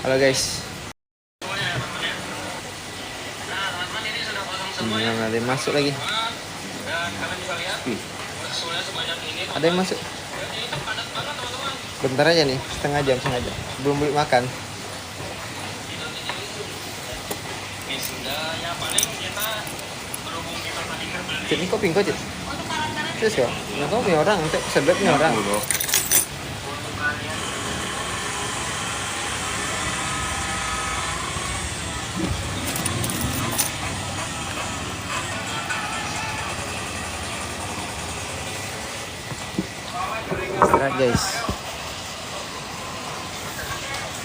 Halo guys. Yang ada yang masuk lagi. Ada yang masuk. Bentar aja nih, setengah jam. Belum beli makan. Cik, ini kopi kok, Cik? Terus ya? Nggak tahu punya orang, Cik. Sedap punya orang. Istirahat guys.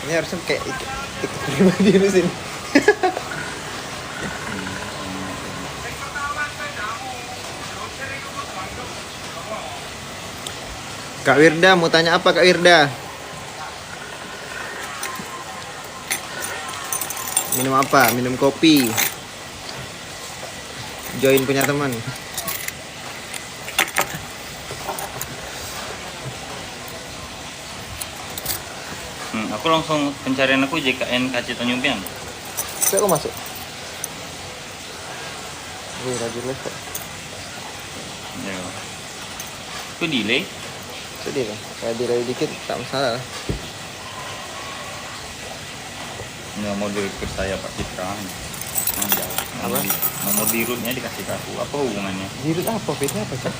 Ini harusnya kayak ikut pribadi di sini. Kak Wirda mau tanya apa Kak Wirda? Minum apa? Minum kopi. Join punya teman. Aku langsung pencarian aku JKN KC Tanjung Pinang. Saya kok masuk? Rajin lah kok. Ya. Itu delay. Sedih lah. Kayak delay dikit tak masalah lah. Nggak mau direktur saya Pak Citra. Apa? Nomor di rootnya dikasih ke aku. Apa hubungannya? Dirut apa? PT apa Cak?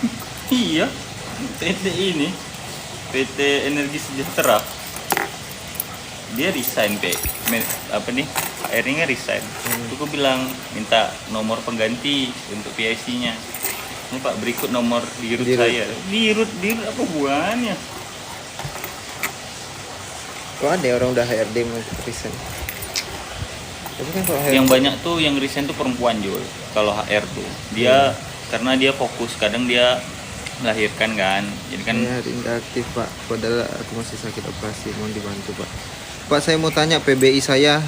Iya. PT ini. PT Energi Sejahtera. Dia resign apa nih, HR-nya resign. Itu aku bilang minta nomor pengganti untuk PIC-nya. Ini Pak berikut nomor di root saya. Di root apa hubungannya? Kok ada orang udah HRD mau resign? Tapi kan kalau HRD... Yang banyak tuh yang resign tuh perempuan Jul. Kalau HR tuh dia karena dia fokus, kadang dia melahirkan kan. Jadi kan hari ini aktif Pak. Padahal aku masih sakit operasi, mohon dibantu Pak. Pak, saya mau tanya PBI saya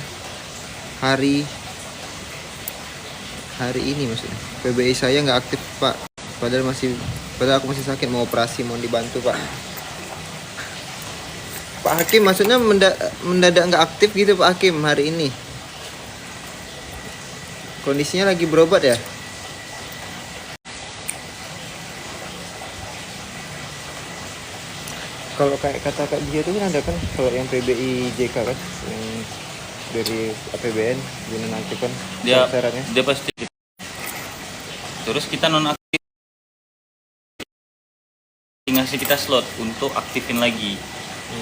hari ini maksudnya. PBI saya nggak aktif Pak. Padahal aku masih sakit, mau operasi, mohon dibantu Pak. Pak Hakim maksudnya mendadak nggak aktif gitu Pak Hakim hari ini. Kondisinya lagi berobat ya? Kalau kayak kata Kak dia tuh kan ada kan kalau yang PBI JK kan yang dari APBN dinonaktifkan syaratnya. Dia pasti. Terus kita nonaktif ngasih kita slot untuk aktifin lagi.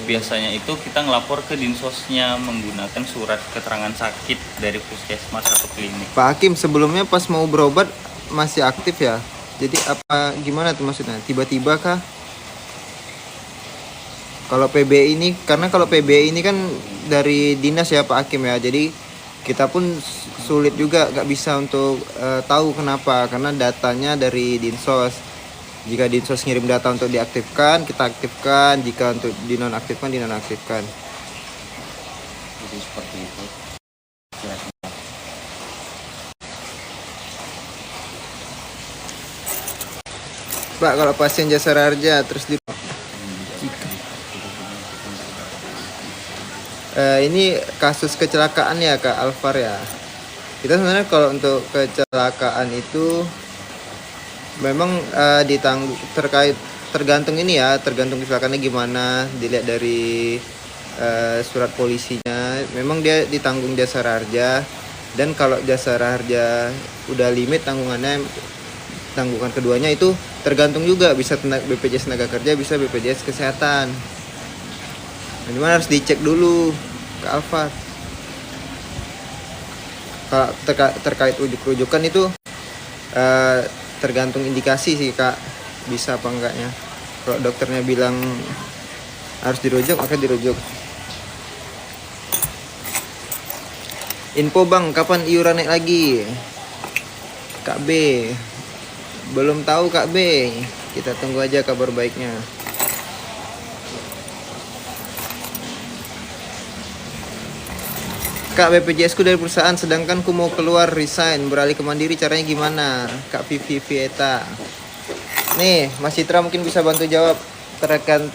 Biasanya itu kita ngelapor ke dinsosnya menggunakan surat keterangan sakit dari puskesmas atau klinik. Pak Hakim sebelumnya pas mau berobat masih aktif ya? Jadi apa gimana tuh maksudnya? Tiba-tiba kah? Kalau PBI ini, karena kalau PBI ini kan dari dinas ya Pak Hakim ya, jadi kita pun sulit juga nggak bisa untuk tahu kenapa, karena datanya dari dinsos. Jika dinsos ngirim data untuk diaktifkan, kita aktifkan. Jika untuk dinonaktifkan, dinonaktifkan. Jadi seperti itu. Pak, kalau pasien jasa raja terus di ini kasus kecelakaan ya Kak Alvar ya. Kita sebenarnya kalau untuk kecelakaan itu memang tergantung ini ya, tergantung kecelakaannya gimana, dilihat dari surat polisinya. Memang dia ditanggung jasa raja, dan kalau jasa raja udah limit tanggungannya, tanggungan keduanya itu tergantung juga, bisa BPJS tenaga kerja, bisa BPJS kesehatan. Cuman harus dicek dulu ke Alfa. Kalau terkait rujuk-rujukan itu tergantung indikasi sih Kak, bisa apa enggaknya. Kalau dokternya bilang harus dirujuk, maka dirujuk. Info Bang, kapan iuran naik lagi? Kak B belum tahu Kak B, kita tunggu aja kabar baiknya. Kak, BPJS ku dari perusahaan, sedangkan ku mau keluar resign, beralih ke mandiri, caranya gimana? Kak Vivi Vieta. Nih, Mas Citra mungkin bisa bantu jawab terkait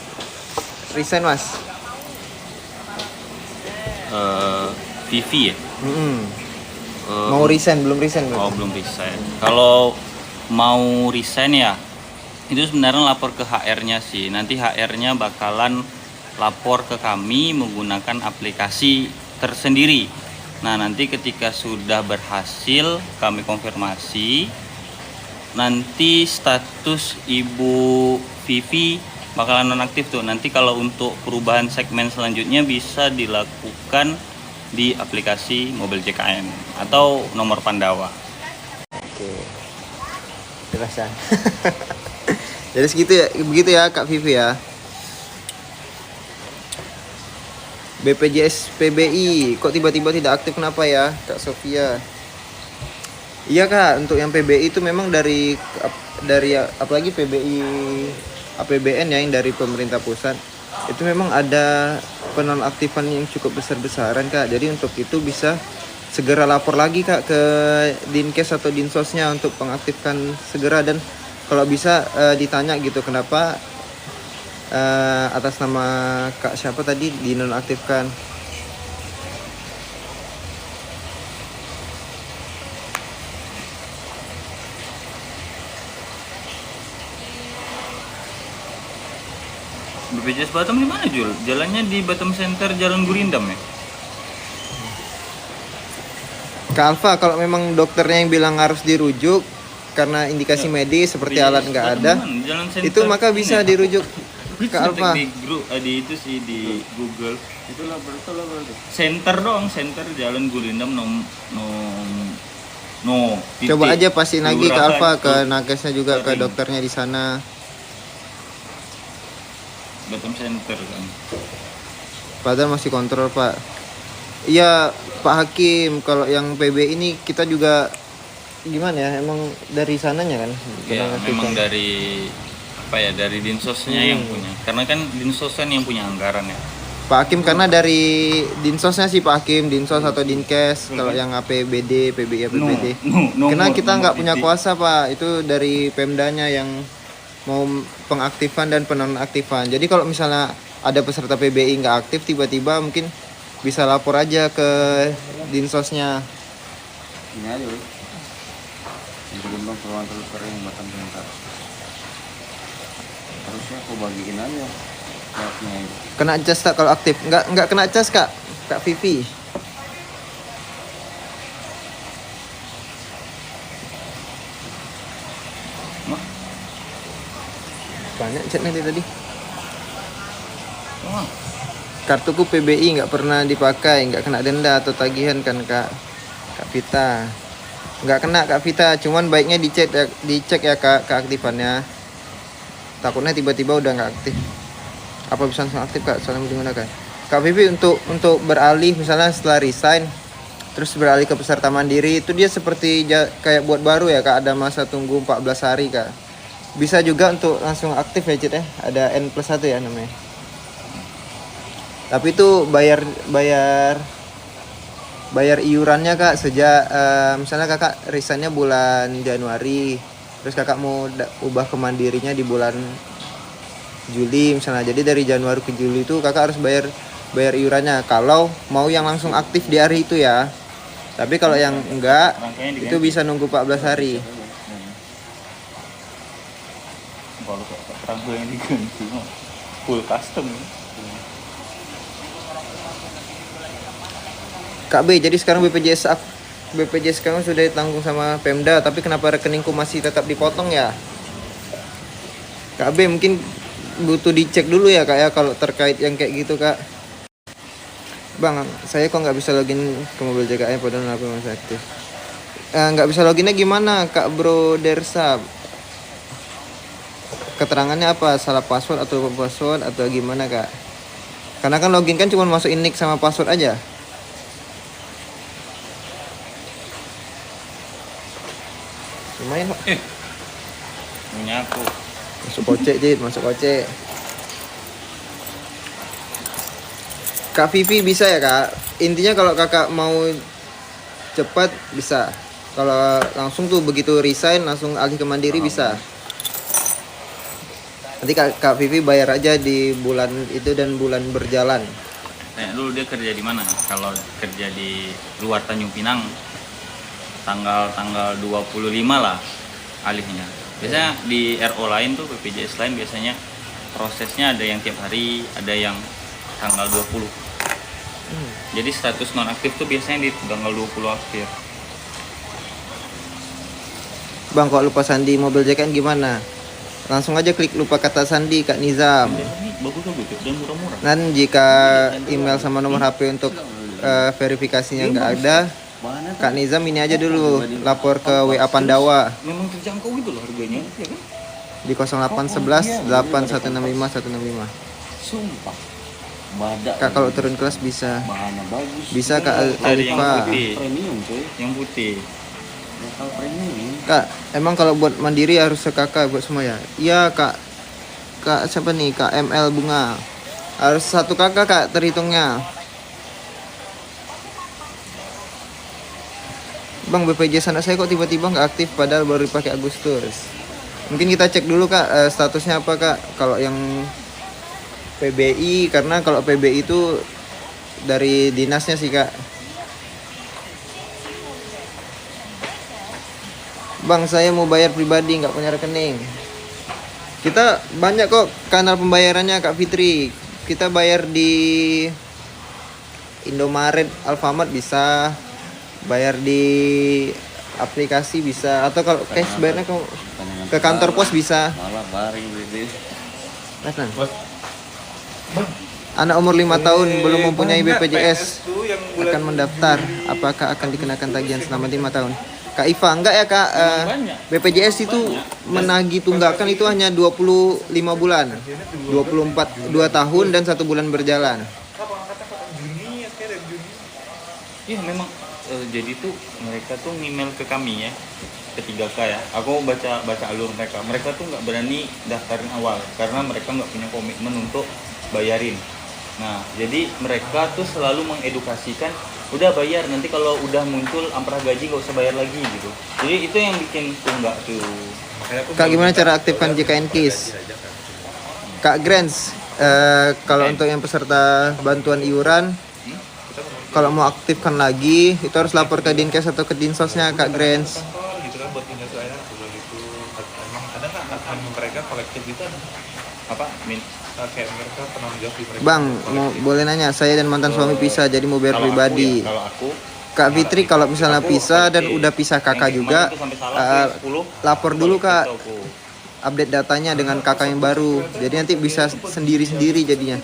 resign Mas. Vivi ya. Mm-mm. Eh, Mau resign belum resign Oh berarti? belum resign. Kalau mau resign ya itu sebenarnya lapor ke HR-nya sih. Nanti HR-nya bakalan lapor ke kami menggunakan aplikasi tersendiri. Nah nanti ketika sudah berhasil kami konfirmasi, nanti status Ibu Vivi bakalan nonaktif tuh. Nanti kalau untuk perubahan segmen selanjutnya bisa dilakukan di aplikasi mobil JKN atau nomor Pandawa. Oke. Jelas ya. Jadi segitu ya, begitu ya Kak Vivi ya. BPJS PBI kok tiba-tiba tidak aktif, kenapa ya Kak Sofia? Iya Kak, untuk yang PBI itu memang dari apalagi PBI APBN ya, yang dari pemerintah pusat itu memang ada penonaktifan yang cukup besar-besaran Kak. Jadi untuk itu bisa segera lapor lagi Kak ke Dinkes atau Dinsosnya untuk pengaktifkan segera, dan kalau bisa ditanya gitu kenapa atas nama Kak siapa tadi dinonaktifkan. BPJS Batam di mana Jul? Jalannya di Batam Center Jalan Gurindam ya? Kak Alfa, kalau memang dokternya yang bilang harus dirujuk karena indikasi medis seperti BPJS alat nggak Batam ada, di mana? Jalan Center itu maka bisa ini. dirujuk Gue ke Alfa. di grup di itu sih di Google. Itulah berarti. Center dong, center Jalan Gurindam Coba titik. aja pastiin lagi ke Kelurahan Alfa, ke itu. nakesnya juga, ke Ring. dokternya di sana. Batam Center kan. Padahal masih kontrol Pak. Iya Pak Hakim, kalau yang PB ini kita juga gimana ya, emang dari sananya kan? Ya, Penonaktifan. memang dari apa ya, dari Dinsosnya yang punya. Karena kan Dinsos kan yang punya anggaran ya. Pak Hakim karena dari Dinsosnya sih Pak Hakim, Dinsos atau Dinkes. Kalau yang APBD, PBI, APBD. Karena kita nggak punya kuasa Pak, itu dari Pemdanya yang mau pengaktifan dan penonaktifan. Jadi kalau misalnya ada peserta PBI nggak aktif, tiba-tiba mungkin bisa lapor aja ke Dinsosnya. Ini aja weh. Yang Gurindam Perumahan Teluk Kering Batam Center. Harusnya aku bagiin aja platnya itu. Kena cas tak kalau aktif? Nggak kena cas Kak Vivi. Mah, Banyak chatnya dia tadi. wah, Kartuku PBI nggak pernah dipakai, nggak kena denda atau tagihan kan Kak Vita. Nggak kena Kak Vita, cuman baiknya dicek ya Kak keaktifannya. Takutnya tiba-tiba udah nggak aktif. Apa bisa langsung aktif Kak? Soalnya digunakan. Kak Vivi untuk beralih misalnya setelah resign terus beralih ke peserta mandiri, itu dia seperti kayak buat baru ya Kak, ada masa tunggu 14 hari Kak. Bisa juga untuk langsung aktif ya Cid ya, ada N+1 ya namanya. Tapi itu bayar iurannya Kak sejak misalnya Kakak resignnya bulan Januari, terus Kakak mau ubah ke mandirinya di bulan Juli misalnya. Jadi dari Januari ke Juli itu Kakak harus bayar iurannya kalau mau yang langsung aktif di hari itu ya. Tapi kalau yang enggak rangkaian itu bisa nunggu 14 hari. Kalau rangkaian diganti mah full custom. Kak B, jadi sekarang BPJS sekarang sudah ditanggung sama Pemda, tapi kenapa rekeningku masih tetap dipotong ya? Kak B mungkin butuh dicek dulu ya Kak ya, kalau terkait yang kayak gitu Kak. Bang, saya kok nggak bisa login ke mobil JKN padahal HP masih aktif. Nggak bisa loginnya gimana Kak Bro Dersa? Keterangannya apa? Salah password atau gimana Kak? Karena kan login kan cuma masukin nick sama password aja. Lumayan Pak. Punya aku. Masuk kocek Jid, masuk kocek. Kak Vivi bisa ya Kak? Intinya kalau Kakak mau cepat bisa. Kalau langsung tuh begitu resign langsung alih ke mandiri bisa. Nanti Kak Vivi bayar aja di bulan itu dan bulan berjalan. Tanya dulu dia kerja di mana. Kalau kerja di luar Tanjung Pinang, tanggal 25 lah alihnya. Biasanya di RO lain tuh, BPJS lain biasanya prosesnya ada yang tiap hari, ada yang tanggal 20. Jadi status nonaktif tuh biasanya di tanggal 20 akhir. Bang, kalau lupa sandi mobil JKN gimana? Langsung aja klik lupa kata sandi Kak Nizam. Ini bagus-bagus dan murah-murah. Dan jika email sama nomor HP untuk verifikasinya nggak ada, Kak Nizam ini aja dulu lapor ke WA Pandawa Memang terjangkau gitu loh harganya, ya kan? di 0811 8165 165. Sumpah. Badak. Kak kalau turun kelas bisa. Bahannya bagus. Bisa Kak Cari yang Alifa. putih. Premium coy. Yang putih. Lokal premium. Kak, emang kalau buat mandiri harus sekakak buat semua ya? Iya Kak. Kak siapa nih? Kak ML Bunga. Harus satu kakak Kak terhitungnya. Bang, BPJS anak saya kok tiba-tiba nggak aktif padahal baru dipakai Agustus. Mungkin kita cek dulu Kak statusnya apa Kak. Kalau yang PBI, karena kalau PBI itu dari dinasnya sih Kak. Bang, saya mau bayar pribadi nggak punya rekening. Kita banyak kok kanal pembayarannya Kak Fitri. Kita bayar di Indomaret, Alfamart bisa, bayar di aplikasi bisa, atau kalau cash bayarnya ke kantor pos bisa. Malah baring bebe. Mas Nan. Anak umur 5 tahun belum mempunyai BPJS akan mendaftar. Apakah akan dikenakan tagihan selama 5 tahun? Kak Iva, enggak ya Kak. BPJS itu menagih tunggakan itu hanya 25 bulan. 24 2 tahun dan 1 bulan berjalan. Iya memang jadi tuh mereka tuh email ke kami ya, ke 3K ya. Aku baca alur mereka. Mereka tuh nggak berani daftarin awal karena mereka nggak punya komitmen untuk bayarin. Nah, jadi mereka tuh selalu mengedukasikan, udah bayar, nanti kalau udah muncul amprah gaji nggak usah bayar lagi gitu. Jadi itu yang bikin tunggak tuh. Kak, gimana cara aktifkan JKN KIS? Kak Grants, kalau untuk yang peserta bantuan iuran, kalau mau aktifkan lagi itu harus lapor ke Dinkes atau ke Dinsosnya Kak Grants. kantor gitu kan buat penyelesaian udah gitu. Emang ada nggak atasan mereka kolektif itu ada Apa? kayak mereka penanggung jawab di mereka Bang, mau boleh nanya, saya dan mantan suami pisah jadi mau bayar Kalau pribadi. aku ya, kalau aku Kak Fitri kalau misalnya aku pisah dan seperti udah pisah kakak yang juga, kemarin tuh sampai salah tuh, 10, lapor dulu Kak, itu aku. update datanya dengan kakak yang baru. Jadi nanti bisa sendiri-sendiri jadinya.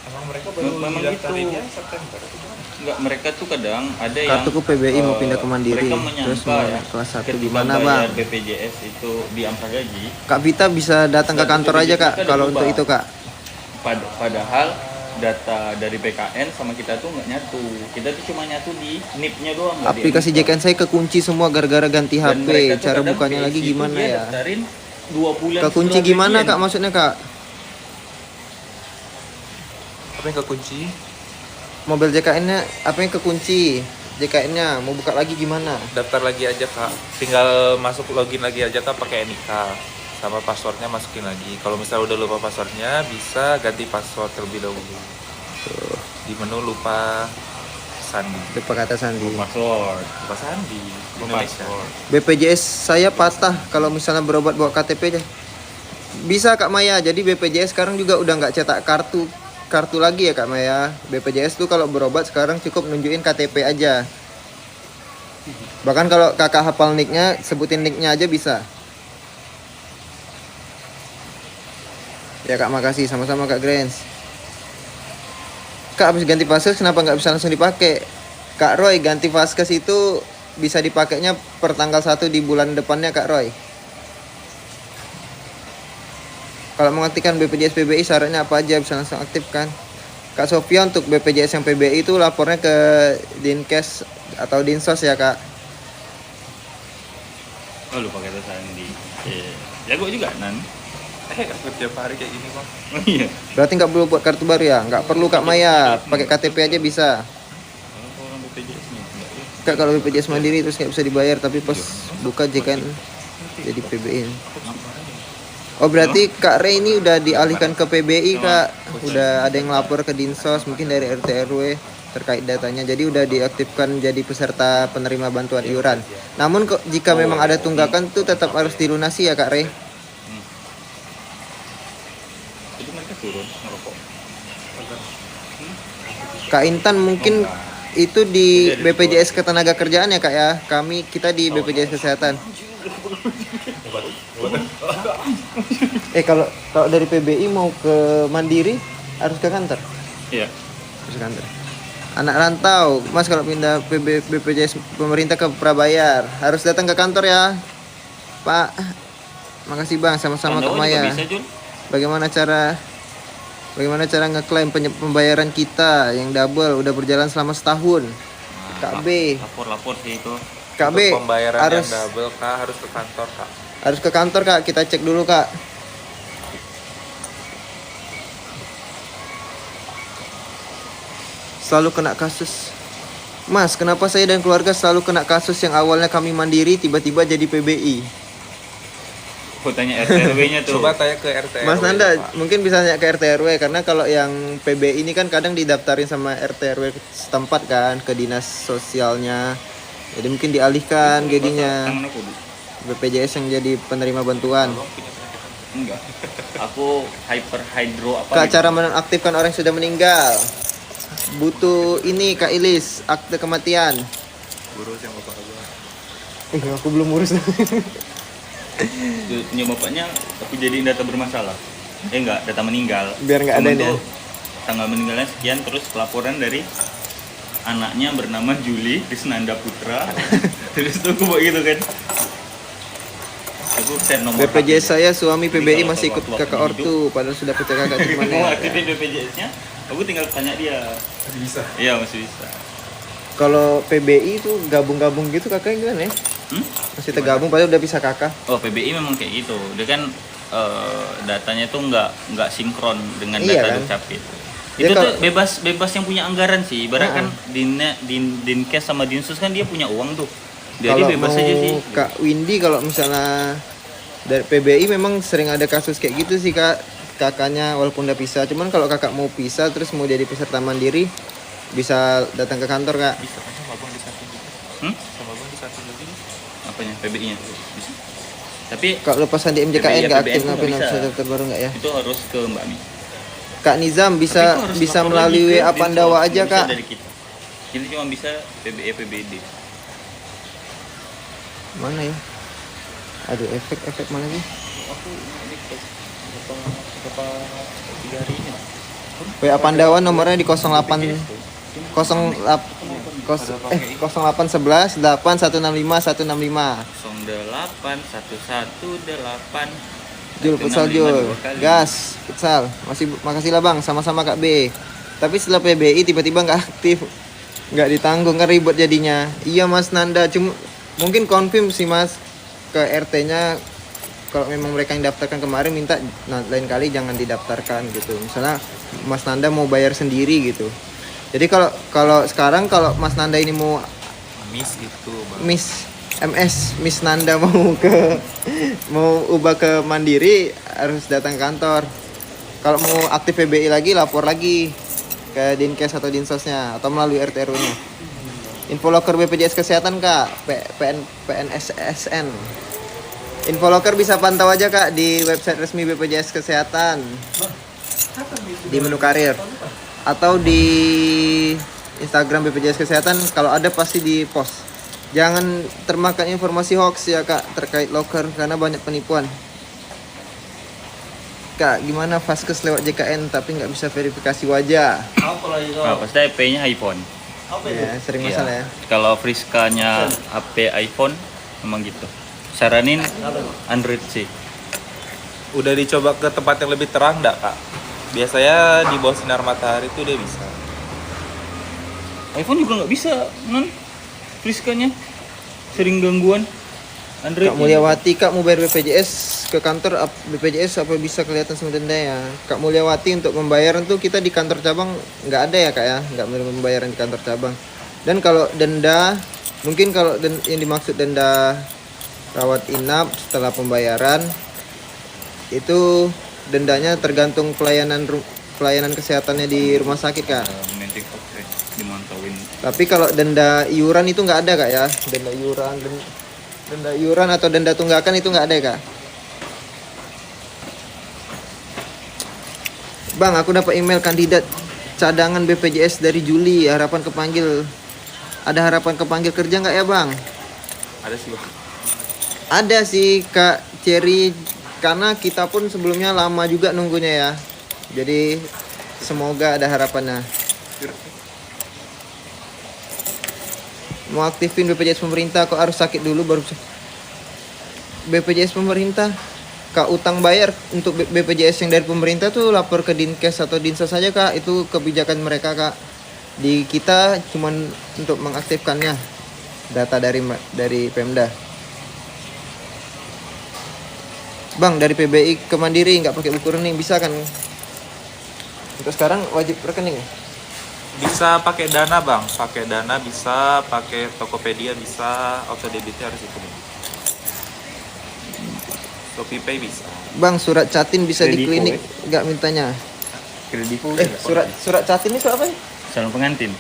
emang mereka baru Memang didaftarinnya gitu. September itu gimana? Enggak, mereka tuh kadang ada yang Kartuku PBI mau pindah ke Mandiri. mereka Terus menyangka mau ya, kelas 1 ketika gimana bayar Bang? BPJS itu di amprah gaji, Kak Vita bisa datang ke kantor aja Kak kalau untuk itu Kak. padahal data dari PKN sama kita tuh nggak nyatu. Kita tuh cuma nyatu di NIP-nya doang. nggak di Aplikasi NIP. JKN saya kekunci semua gara-gara ganti Dan HP. mereka tuh Cara kadang bukanya lagi PSI gimana tuh dia ya? daftarin 2 bulan Kekunci setelah gimana gajian. Kak maksudnya Kak? Apa yang kekunci? Mobil JKN-nya apa yang kekunci? JKN-nya mau buka lagi gimana? Daftar lagi aja kak, tinggal masuk login lagi aja kak pakai NIK sama passwordnya masukin lagi. Kalau misalnya udah lupa passwordnya bisa ganti password terlebih dahulu. Di menu lupa sandi, Lupa kata sandi. Password. lupa sandi Lupa Indonesia. password. BPJS saya patah kalau misalnya berobat bawa KTP aja. Bisa Kak Maya. Jadi BPJS sekarang juga udah nggak cetak kartu lagi ya Kak Maya. BPJS tuh kalau berobat sekarang cukup nunjukin KTP aja. Bahkan kalau kakak hafal nicknya, sebutin nicknya aja bisa. Ya Kak, makasih. Sama-sama Kak Grants. Kak, habis ganti vaskes kenapa nggak bisa langsung dipakai? Kak Roy, ganti vaskes itu bisa dipakainya per tanggal 1 di bulan depannya Kak Roy. Kalau mengaktifkan BPJS PBI syaratnya apa aja bisa langsung aktifkan? Kak Sofia, untuk BPJS yang PBI itu lapornya ke Dinkes atau Dinsos ya Kak. Oh lupa kata sandi. Iya. Jago juga Nan. Aku tiap hari kayak gini bang. Oh iya. Berarti nggak perlu buat kartu baru ya? Nggak perlu Kak Maya, pakai KTP aja bisa. Kalau orang BPJS nih enggak ya. Kak, kalau BPJS Mandiri terus nggak bisa dibayar tapi pas buka JKN jadi PBI. Oh berarti Kak Rey ini udah dialihkan ke PBI Kak. Udah ada yang lapor ke Dinsos mungkin dari RT RW terkait datanya. Jadi udah diaktifkan jadi peserta penerima bantuan iuran. Namun jika memang ada tunggakan tuh tetap harus dilunasi ya Kak Rey. Jadi mereka turun ngerokok. Kak Intan mungkin itu di BPJS Ketenagakerjaan ya Kak ya. Kita di BPJS Kesehatan. Kalau dari PBI mau ke Mandiri harus ke kantor. Iya. Harus ke kantor. Anak rantau, Mas kalau pindah BPJS pemerintah ke Prabayar harus datang ke kantor ya, Pak. Makasih Bang, sama-sama Kak Pandawa juga Maya. bisa, Jul. Bagaimana cara ngeklaim pembayaran kita yang double udah berjalan selama setahun? Kak B. Lapor sih itu. Kak B Untuk pembayaran harus yang double Kak harus ke kantor Kak. harus ke kantor Kak, kita cek dulu Kak. Selalu kena kasus. Mas, kenapa saya dan keluarga selalu kena kasus yang awalnya kami mandiri tiba-tiba jadi PBI? Aku tanya RT/RW-nya tuh. Coba tanya ke RT Mas RW, Nanda Pak. mungkin bisa tanya ke RT RW karena kalau yang PBI ini kan kadang didaftarin sama RT RW setempat kan ke dinas sosialnya. Jadi mungkin dialihkan jadinya Tangan aku, Bu. BPJS yang jadi penerima bantuan. Enggak. Aku hyperhidro apa? Kak, gitu. cara menonaktifkan orang yang sudah meninggal. Butuh ini Kak Ilis, akte kematian. Urus yang bapak aja. Aku belum urus. Punya bapaknya aku jadiin data bermasalah. Enggak, data meninggal. Biar nggak Cuman ada tuh tanggal meninggalnya sekian, terus pelaporan dari anaknya bernama Juli Krisnanda Putra. Terus tuh aku buat gitu kan. Aku set nomor BPJS saya suami Jadi PBI kalau masih ikut sewaktu-waktu kakak ortu padahal sudah pecah kakak HP. gimana Mau ya? aktifin BPJS-nya, aku tinggal tanya dia. Masih bisa. Iya, masih bisa. Kalau PBI itu gabung-gabung gitu kakak gimana ya? Masih tergabung padahal udah bisa kakak. Oh, PBI memang kayak gitu. Dia kan datanya tuh nggak sinkron dengan Iya data kan? Dukcapil. Dia Itu tuh kalau- bebas yang punya anggaran sih. Ibarat kan Dinkes sama Dinsus kan dia punya uang tuh. Jadi Kalau bebas mau aja sih. Kak Windy kalau misalnya dari PBI memang sering ada kasus kayak gitu sih Kak. Kakaknya walaupun udah pisah, cuman kalau kakak mau pisah terus mau jadi peserta mandiri bisa datang ke kantor Kak. Bisa kan sama abang di samping juga. Sama abang di samping lagi. Apanya? PBI-nya. Bisa. Tapi Kalau lepasan di MJKN PBI, nggak PBN aktif tuh ngapain nggak bisa. bisa daftar baru nggak ya? itu harus ke Mbak Mi. Kak Nizam Tapi itu bisa harus bisa lapor melalui lagi ke WA Dinsos, Pandawa nggak aja bisa Kak. dari kita. Jadi cuma bisa PBE PBD. Mana ya? Aduh efek mana sih? Aku ini berapa 3 hari ini. WA Pandawa nomornya di 08 0811 8165 165. 08 1118 Jul futsal Jul. Gas futsal. Makasih lah Bang, sama-sama Kak B. Tapi setelah PBI tiba-tiba nggak aktif. Nggak ditanggung kan ribet jadinya. Iya Mas Nanda, cuma mungkin konfirm sih Mas ke RT-nya kalau memang mereka yang daftarkan kemarin minta lain kali jangan didaftarkan gitu. Misalnya Mas Nanda mau bayar sendiri gitu. Jadi kalau sekarang kalau Mas Nanda ini mau Miss itu bang. Miss Nanda mau ubah ke Mandiri harus datang ke kantor. Kalau mau aktif PBI lagi lapor lagi ke Dinkes atau Dinsosnya atau melalui RT RW-nya. Infoloker BPJS Kesehatan Kak, PNSSN. Infoloker bisa pantau aja Kak di website resmi BPJS Kesehatan. Di menu karir atau di Instagram BPJS Kesehatan kalau ada pasti di post. Jangan termakan informasi hoax ya Kak terkait loker karena banyak penipuan. Kak, gimana Vaskes lewat JKN tapi nggak bisa verifikasi wajah? Nah, pasti IP-nya iPhone. Ya, sering Iya. masalah ya. Kalau Friska-nya HP iPhone memang gitu. Saranin Android sih. Udah dicoba ke tempat yang lebih terang enggak kak? Biasanya di bawah sinar matahari itu dia bisa. iPhone juga nggak bisa, non Friska-nya sering gangguan. Android. Kak Mulyawati, Kak mau bayar BPJS ke kantor BPJS apa bisa kelihatan sama denda ya? Kak Mulyawati untuk pembayaran tuh kita di kantor cabang nggak ada ya Kak ya, nggak menerima pembayaran di kantor cabang. Dan kalau denda, mungkin kalau yang dimaksud denda rawat inap setelah pembayaran Itu dendanya tergantung pelayanan kesehatannya di rumah sakit kak. Nanti oke dimantauin. Tapi kalau denda iuran itu nggak ada kak ya? Denda iuran, denda iuran atau denda tunggakan itu nggak ada ya kak? Bang, aku dapat email kandidat cadangan BPJS dari Juli. Harapan kepanggil. Ada harapan kepanggil kerja nggak ya bang? Ada sih bang. Ada sih Kak Cherry, karena kita pun sebelumnya lama juga nunggunya ya. Jadi semoga ada harapannya. Mau aktifin BPJS pemerintah kok harus sakit dulu baru BPJS pemerintah. Kak, utang bayar untuk BPJS yang dari pemerintah tuh lapor ke Dinkes atau Dinsos saja Kak. Itu kebijakan mereka Kak. Di kita cuman untuk mengaktifkannya data dari Pemda. Bang, dari PBI ke Mandiri nggak pakai buku rekening bisa kan? Untuk sekarang wajib rekening ya? Bisa pakai Dana bang, pakai Dana bisa, pakai Tokopedia bisa, auto debitnya harus itu. ShopeePay bisa. Bang, surat catin bisa di Kredivo, klinik nggak mintanya? Kredivo Surat catin itu apa ya? calon pengantin.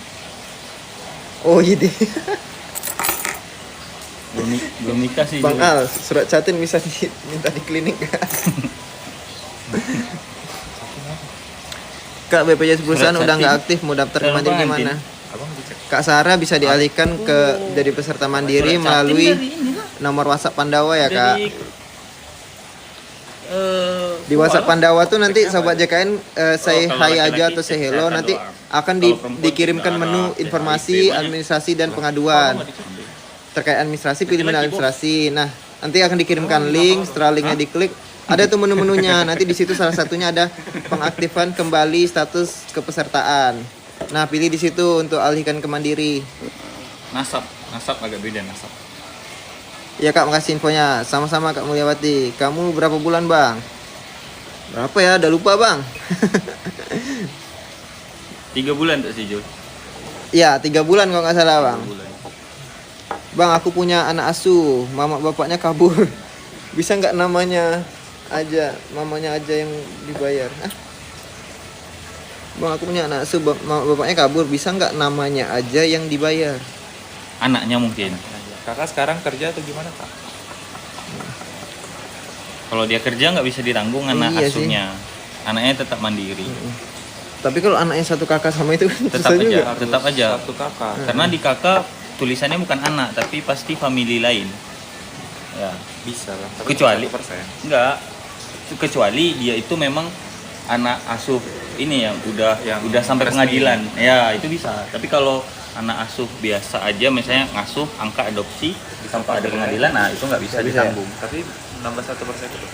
Oh iya deh. Belum nikah sih. Bang Jul. Al, surat catin bisa minta di klinik nggak? Kak, BPJS perusahaan Surat udah nggak catin. aktif, mau daftar ke Calon Mandiri pengantin. gimana? Abang dicek. Kak Sarah bisa dialihkan ke jadi peserta Mandiri Surat catin melalui dari ini, Kak. nomor WhatsApp Pandawa ya Kak. Dari, Di WhatsApp Pandawa tuh nanti Ceknya sobat apa JKN say kalau hi laki-laki aja atau say cek hello kesehatan nanti doang. akan Kalau perempuan dikirimkan darah, menu HIV, informasi, banyak. administrasi dan pengaduan. Terkait administrasi pilih menu Laki-laki, Bos. administrasi. Nah, nanti akan dikirimkan link, setelah linknya diklik ada tuh menu-menunya. Nanti di situ salah satunya ada pengaktifan kembali status kepesertaan. Nah, pilih di situ untuk alihkan ke Mandiri. nasab agak beda nasab. Ya Kak, makasih infonya. Sama-sama Kak Mulyawati. Kamu berapa bulan Bang? Berapa ya? Udah lupa Bang. 3 bulan tak sih Jul? Ya, 3 bulan kalau nggak salah Bang. 3 bulan. Bang, aku punya anak asuh, mama bapaknya kabur. Bisa nggak mamanya aja yang dibayar? Hah? Bang, aku punya anak asuh, mama bapaknya kabur. Bisa nggak namanya aja yang dibayar? Anaknya mungkin. Kakak sekarang kerja atau gimana kak? Kalau dia kerja nggak bisa ditanggung anak Iya sih. asuhnya. Anaknya tetap mandiri. Tapi kalau anaknya satu kakak sama itu kan Tetap susah aja. juga. Tetap aja. Satu kakak. Karena di kakak tulisannya bukan anak tapi pasti family lain. Ya, Bisa lah. Tapi Kecuali- 1%. enggak. Kecuali dia itu memang anak asuh ini yang Yang udah sampai resmi. pengadilan. Ya, itu bisa. Tapi kalau anak asuh biasa aja misalnya ngasuh angka adopsi sampai ada pengadilan, nah itu nggak bisa Nggak bisa ya? ditanggung. Tapi nambah 1% itu.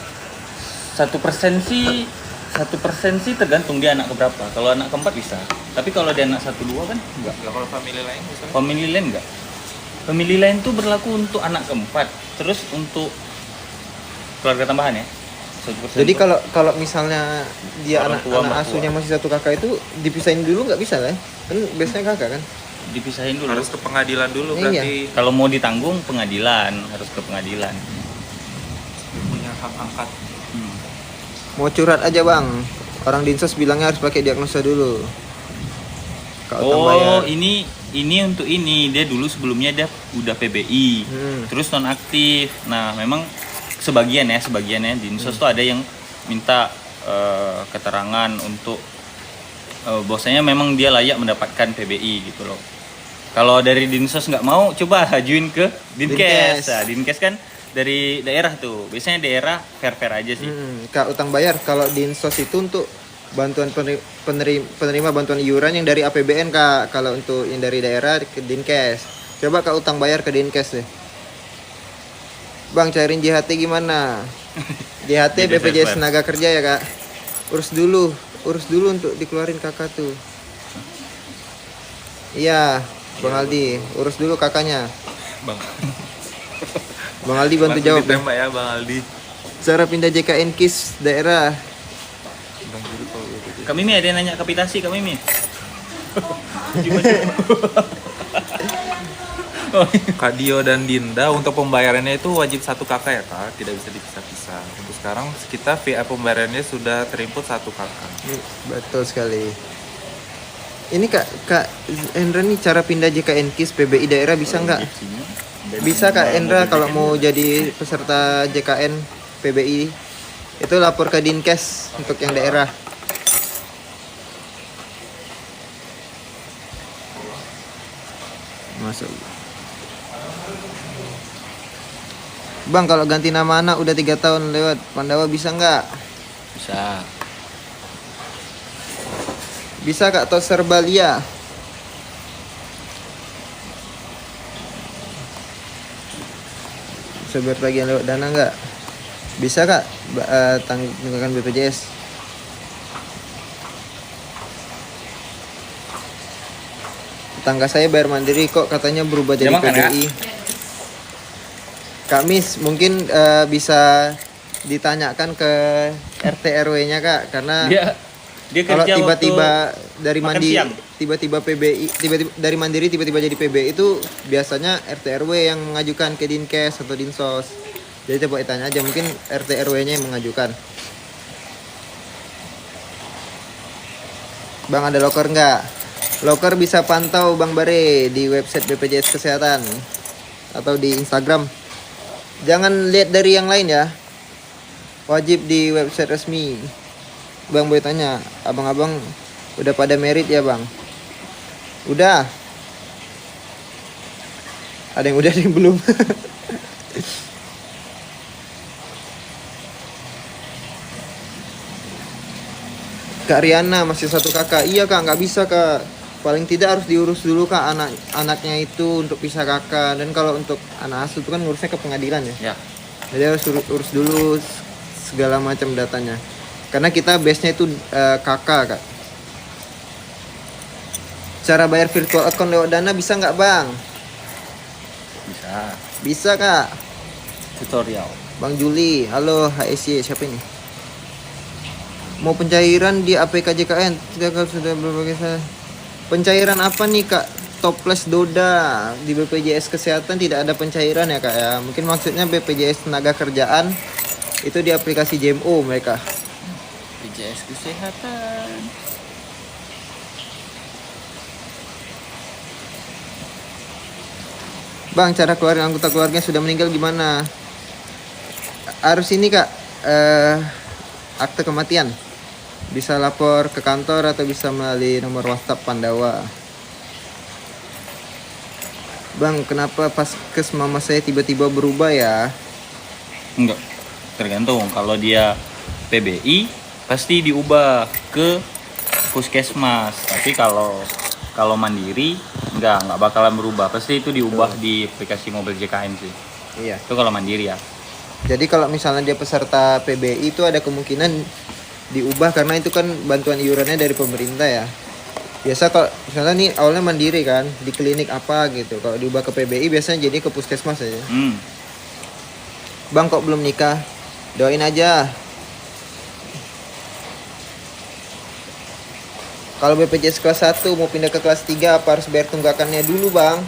1% sih tergantung dia anak keberapa. Kalau anak keempat bisa. Tapi kalau dia anak 1-2 kan enggak. Ya kalau family lain misalnya. Family lain enggak. Family lain tuh berlaku untuk anak keempat. Terus untuk keluarga tambahan ya. 1%. Jadi kalau misalnya dia Orang anak tua, mertua. asuhnya masih satu kakak itu dipisahin dulu nggak bisa lah ya? Kan biasanya kakak kan? dipisahin dulu. Harus ke pengadilan dulu Iya. berarti Kalau mau ditanggung pengadilan, harus ke pengadilan. punya hak angkat. Mau curhat aja Bang. Orang Dinsos bilangnya harus pakai diagnosa dulu. Kak Utang bayar. Oh, ini untuk ini. Dia dulu sebelumnya dia udah PBI. Terus nonaktif. Nah, memang sebagiannya Dinsos tuh ada yang minta keterangan untuk bahwasanya memang dia layak mendapatkan PBI gitu loh. Kalau dari Dinsos nggak mau, coba ajuin ke Dinkes. Dinkes. Nah, Dinkes kan dari daerah tuh. Biasanya daerah fair-fair aja sih. Kak Utang bayar kalau Dinsos itu untuk bantuan penerima bantuan iuran yang dari APBN Kak. Kalau untuk yang dari daerah ke Dinkes. Coba Kak Utang bayar ke Dinkes deh. Bang, cairin JHT gimana? JHT Jadi BPJS fair-fair. tenaga kerja ya Kak. Urus dulu untuk dikeluarin kakak tuh. Iya, Bang Aldi, urus dulu kakaknya. Bang. Bang Aldi bantu Langsung jawab. ditembak ya Bang Aldi. Cara pindah JKN KIS daerah. Bang dulu kalau gitu. Kak Mimi ada yang nanya kapitasi, Kak Mimi. Kak Dio dan Dinda untuk pembayarannya itu wajib satu kakak ya kak, tidak bisa dipisah-pisah. Untuk sekarang kita VA pembayarannya sudah terinput 1 kakak. Betul sekali. Ini Kak Endra nih cara pindah JKN KIS PBI daerah bisa nggak? Bisa Kak Endra kalau mau jadi peserta JKN PBI itu lapor ke Dinkes untuk yang daerah. Masuk. Bang kalau ganti nama anak udah 3 tahun lewat Pandawa bisa nggak? Bisa. Bisa Kak Toserbalia. Bisa berbagian lewat dana nggak? Bisa Kak tanggungan BPJS. Tetangga saya bayar mandiri kok katanya berubah jadi makan, PBI. Kak Mis mungkin bisa ditanyakan ke RT RW-nya Kak karena Dia kalau kerja tiba-tiba waktu dari makan Mandiri siang. tiba-tiba PBI tiba-tiba dari Mandiri tiba-tiba jadi PBI itu biasanya RT RW yang mengajukan ke Dinkes atau Dinsos. Jadi coba ditanya aja mungkin RT RW-nya yang mengajukan. Bang ada loker nggak? Loker bisa pantau Bang Bare di website BPJS Kesehatan atau di Instagram. Jangan lihat dari yang lain ya. Wajib di website resmi. Bang boleh tanya, abang-abang udah pada merit ya Bang? Udah. Ada yang udah ada yang belum. Kak Riana masih 1 kakak. Iya Kak, nggak bisa Kak. Paling tidak harus diurus dulu Kak anaknya itu untuk pisah kakak. Dan kalau untuk anak asuh itu kan ngurusnya ke pengadilan ya. Ya. Jadi harus urus dulu segala macam datanya. Karena kita base-nya itu kakak Kak. Cara bayar virtual account lewat Dana bisa nggak Bang? Bisa. Bisa Kak. Tutorial. Bang Juli, halo HSY, siapa ini? Mau pencairan di APK JKN, sudah berbagai pencairan apa nih Kak? Toples Doda di BPJS Kesehatan tidak ada pencairan ya Kak ya. Mungkin maksudnya BPJS Tenaga Kerjaan itu di aplikasi JMO mereka. BPJS Kesehatan. Bang, cara keluarga anggota keluarganya sudah meninggal gimana? Harus ini Kak, akte kematian. Bisa lapor ke kantor atau bisa melalui nomor WhatsApp Pandawa. Bang, kenapa pas kes mama saya tiba-tiba berubah ya? Enggak. Tergantung. Kalau dia PBI pasti diubah ke puskesmas. Tapi kalau mandiri enggak bakalan berubah. Pasti itu diubah di aplikasi mobil JKN sih. Iya. Itu kalau mandiri ya. Jadi kalau misalnya dia peserta PBI itu ada kemungkinan diubah karena itu kan bantuan iurannya dari pemerintah ya. Biasa kalau misalnya nih awalnya mandiri kan di klinik apa gitu. Kalau diubah ke PBI biasanya jadi ke puskesmas aja. Bang kok belum nikah? Doain aja. Kalau BPJS kelas 1 mau pindah ke kelas 3 apa harus bayar tunggakannya dulu Bang?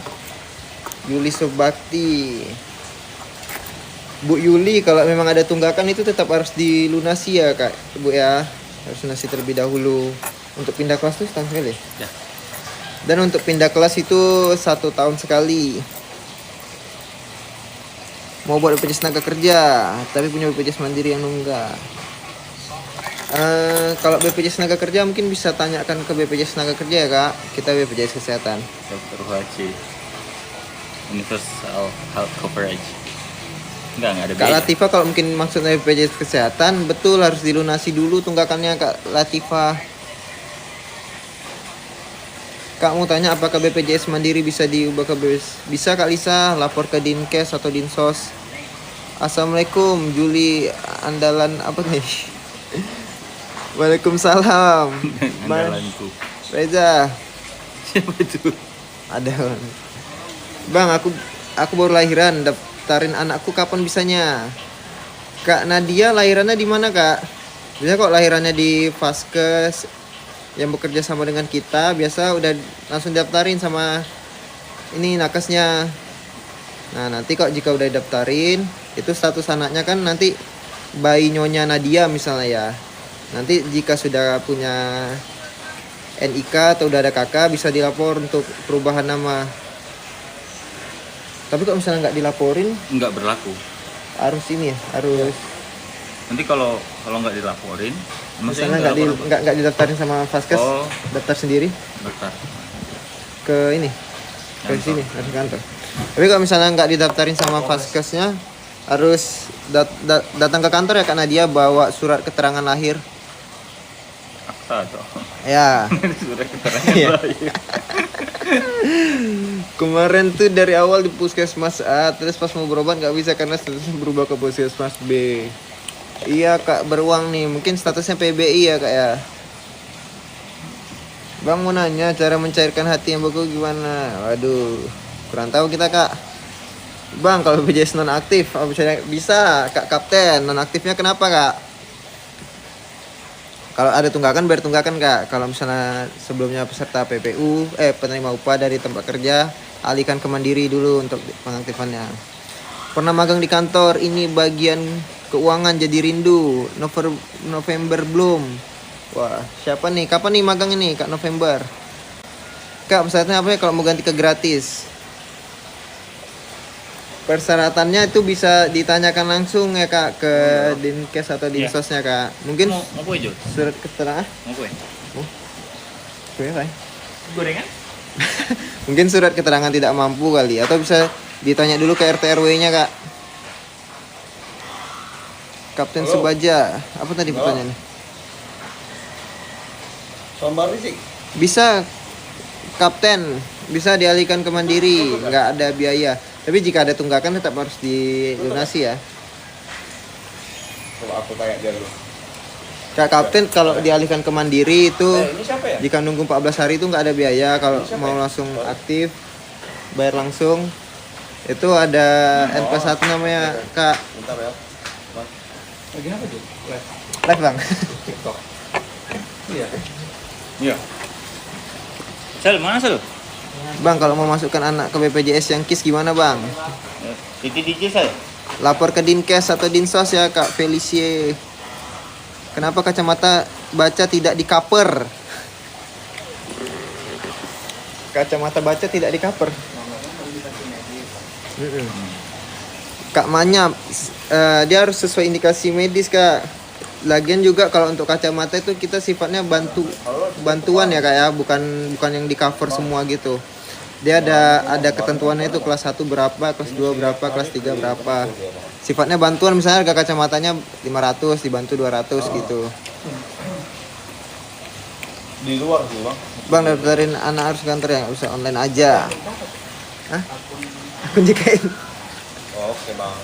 Yuli Subakti. Bu Yuli kalau memang ada tunggakan itu tetap harus dilunasi ya Kak Bu ya. Harus lunasi terlebih dahulu. Untuk pindah kelas itu setahun sekali Ya. Dan untuk pindah kelas itu 1 tahun sekali. Mau buat BPJS Tenaga Kerja tapi punya BPJS Mandiri yang nunggak. Kalau BPJS Tenaga Kerja mungkin bisa tanyakan ke BPJS Tenaga Kerja ya Kak. Kita BPJS Kesehatan. Dr. Haji. Universal Health Coverage. Enggak ada Kak beda. Latifah kalau mungkin maksudnya BPJS Kesehatan betul harus dilunasi dulu tunggakannya Kak Latifah. Kak mau tanya apakah BPJS Mandiri bisa diubah ke BPJS? Bisa Kak Lisa, lapor ke Dinkes atau Dinsos. Assalamualaikum Juli andalan apa nih? Waalaikumsalam. Andalanku. Reza, Siapa itu? ada. Bang, aku baru lahiran, daftarin anakku kapan bisanya? Kak Nadia lahirannya di mana, Kak? Biasanya kok lahirannya di Vaskes yang bekerja sama dengan kita, biasa udah langsung daftarin sama ini nakesnya. Nah, nanti kok jika udah daftarin, itu status anaknya kan nanti bayi Nyonya Nadia misalnya ya. Nanti jika sudah punya NIK atau udah ada kakak bisa dilapor untuk perubahan nama. Tapi kalau misalnya nggak dilaporin Nggak berlaku. harus ini ya, harus Nanti kalau nggak dilaporin, misalnya nggak didaftarin sama Vaskes, Oh. daftar sendiri daftar. ke ini ke Kantor. sini harus kantor. Tapi kalau misalnya nggak didaftarin sama Vaskesnya harus datang ke kantor ya Kak Nadia bawa surat keterangan lahir. Akta atau Ya. surat keterangan Iya. lahir. Kemarin tuh dari awal di puskesmas A, terus pas mau berobat nggak bisa karena statusnya berubah ke puskesmas B. Iya Kak, beruang nih, mungkin statusnya PBI ya Kak ya. Bang mau nanya cara mencairkan hati yang beku gimana? Waduh, kurang tahu kita Kak. Bang, kalau BPJS non aktif, bisa Kak Kapten. Non aktifnya kenapa Kak? Kalau ada tunggakan bayar tunggakan Kak. Kalau misalnya sebelumnya peserta PPU, penerima upah dari tempat kerja, alihkan ke Mandiri dulu untuk pengaktifannya. Pernah magang di kantor, ini bagian keuangan jadi rindu. November belum. Wah, siapa nih? Kapan nih magang ini Kak November? Kak, persyaratnya apa ya kalau mau ganti ke gratis? Persyaratannya itu bisa ditanyakan langsung ya Kak ke Dinkes atau Dinsosnya Kak. Mungkin Mau kue Jul? surat keterangan. Mau kue? Gorengan? Mungkin surat keterangan tidak mampu kali atau bisa ditanya dulu ke RT RW-nya Kak. Kapten Subaja, apa tadi pertanyaannya? Sambar sih. Bisa Kapten, bisa dialihkan ke Mandiri, nggak ada biaya. Tapi jika ada tunggakan tetap harus dilunasi ya. Kalau aku tanya dia dulu. Kak Kapten kalau dialihkan ke Mandiri itu Ini siapa ya? jika nunggu 14 hari itu nggak ada biaya. Kalau mau langsung aktif bayar langsung itu ada NP1 namanya Kak. Bentar ya. Bang. Lagi apa tuh? Live Bang. TikTok. Iya. Iya. Sel, mana Sel? Bang kalau mau masukkan anak ke BPJS yang KIS gimana Bang? Titi DJ Sel. Lapor ke Dinkes atau Dinsos ya Kak Felicie. Kenapa kacamata baca tidak di cover? Kacamata baca tidak di cover. Kak Manya, dia harus sesuai indikasi medis Kak. Lagian juga kalau untuk kacamata itu kita sifatnya bantuan ya Kak ya, bukan yang di cover semua gitu. Dia ada ketentuannya itu kelas 1 berapa, kelas 2 berapa, kelas 3 berapa. Sifatnya bantuan, misalnya harga kacamatanya 500 dibantu 200 gitu. Di luar sih bang. Bang daftarin anak harus kantor ya, nggak usah online aja. Hah? Akun JKN. Oke bang.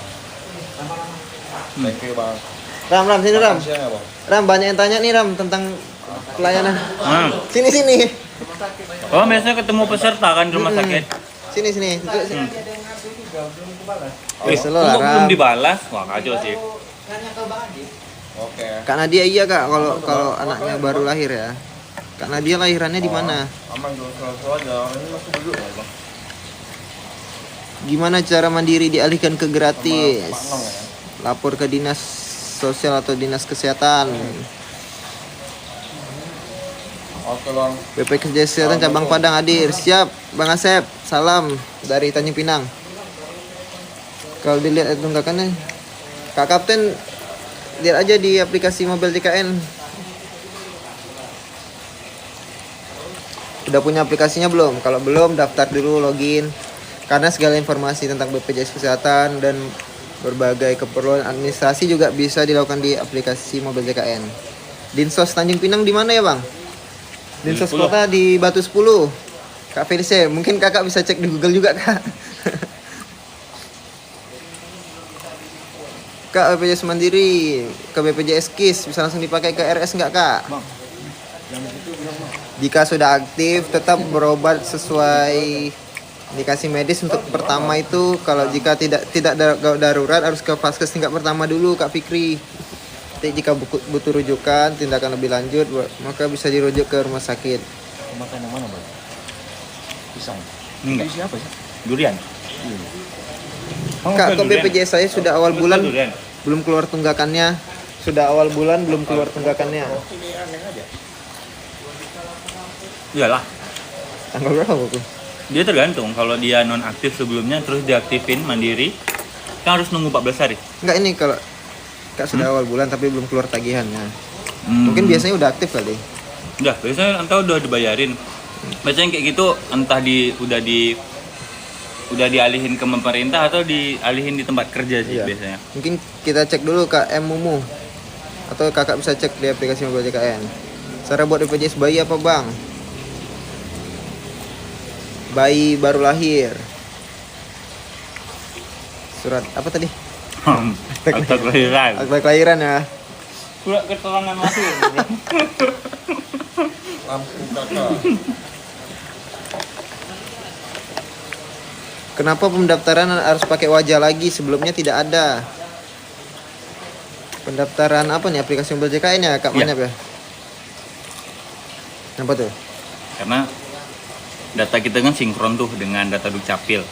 Thank you bang. Ram sini Ram. Siang ya bang. Ram banyak yang tanya nih Ram tentang pelayanan. Sini. Oh, biasanya ketemu peserta kan di rumah sakit. Sini. Eh, Selalu lah, belum Ram. dibalas. Wah, kacau sih. Oke. Kak Nadia iya Kak kalau anaknya baru lahir ya. Kak Nadia lahirannya di mana? Aman dulu selalu aja. Ini masih duduk ya bang. Gimana cara mandiri dialihkan ke gratis? Pak Nong ya. Lapor ke dinas sosial atau dinas kesehatan. Oke bang. BPJS Kesehatan cabang Padang hadir. Siap Bang Asep. Salam dari Tanjung Pinang. Kalau dilihat tunggakannya Kak Kapten lihat aja di aplikasi Mobile JKN. Udah punya aplikasinya belum? Kalau belum daftar dulu, login. Karena segala informasi tentang BPJS Kesehatan dan berbagai keperluan administrasi juga bisa dilakukan di aplikasi Mobile JKN. Dinsos Tanjung Pinang di mana ya, Bang? Dinsos 10. Kota di Batu 10. Kak Felice, mungkin Kakak bisa cek di Google juga, Kak. Kak, BPJS Mandiri ke BPJS KIS bisa langsung dipakai ke RS nggak Kak? Jika sudah aktif tetap berobat sesuai indikasi medis. Untuk pertama itu kalau jika tidak darurat harus ke vaskes tingkat pertama dulu Kak Fikri. Nanti jika butuh rujukan tindakan lebih lanjut maka bisa dirujuk ke rumah sakit. Makan yang mana bang? Pisang. Enggak. Siapa sih? Durian. Kak, ke BPJS saya sudah awal bulan Durian. belum keluar tunggakannya. Sudah awal bulan belum keluar tunggakannya. Iyalah, Tanggal berapa Bu? dia tergantung. Kalau dia non aktif sebelumnya terus diaktifin mandiri, kan harus nunggu 14 hari. Enggak, ini kalau Kak sudah awal bulan tapi belum keluar tagihannya. Hmm. Mungkin biasanya udah aktif kali. Udah, biasanya entah udah dibayarin. Biasanya kayak gitu entah udah dialihin ke pemerintah atau dialihin di tempat kerja sih Iya. biasanya. Mungkin kita cek dulu Kak Mumu. Atau Kakak bisa cek di aplikasi Mobile JKN. Cara buat BPJS bayi apa Bang? Bayi baru lahir. Surat apa tadi? Akta kelahiran. Akta kelahiran ya. Surat keterangan lahir. Lampu kakak. Kenapa pendaftaran harus pakai wajah lagi? Sebelumnya tidak ada. Pendaftaran apa nih aplikasi Mobile JKN ya Kak Iya. Manyap ya? Apa tuh? Karena data kita kan sinkron tuh dengan data Dukcapil.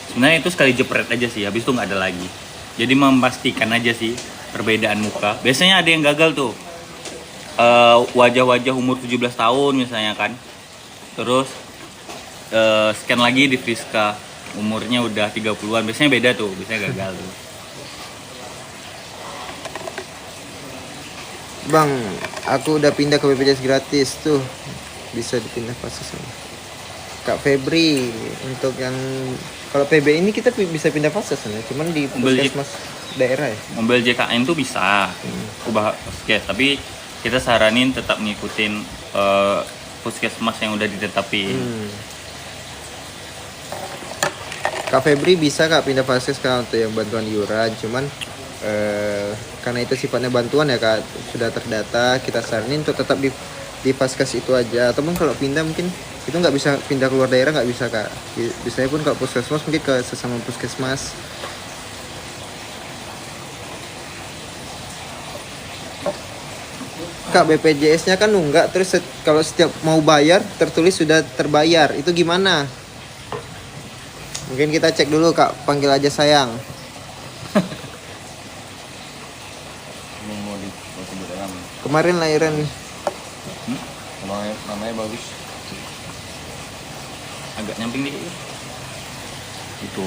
Sebenarnya itu sekali jepret aja sih, habis itu nggak ada lagi. Jadi memastikan aja sih perbedaan muka. Biasanya ada yang gagal tuh. Wajah-wajah umur 17 tahun misalnya kan. Terus scan lagi di Friska, umurnya udah 30-an. Biasanya beda tuh, biasanya gagal tuh. Bang, aku udah pindah ke BPJS gratis tuh. Bisa dipindah fase sama Kak Febri. Untuk yang kalau PB ini kita bisa pindah fase sana, cuman di Mobil puskesmas daerah ya. Mobil JKN tuh bisa ubah puskes, tapi kita saranin tetap ngikutin puskesmas yang udah ditetapin. Kak Febri bisa Kak pindah fases Kak untuk yang bantuan iuran, cuman karena itu sifatnya bantuan ya Kak, sudah terdata, kita saranin untuk tetap di faskes itu aja. Ataupun kalau pindah mungkin itu nggak bisa pindah keluar daerah, nggak bisa Kak. Biasanya pun kalau puskesmas mungkin ke sesama puskesmas. Kak, BPJS-nya kan nunggak, terus kalau setiap mau bayar tertulis sudah terbayar, itu gimana? Mungkin kita cek dulu Kak, panggil aja sayang. Mau disebut dalam. Kemarin lahiran Namanya bagus. Agak nyamping dikit. Itu.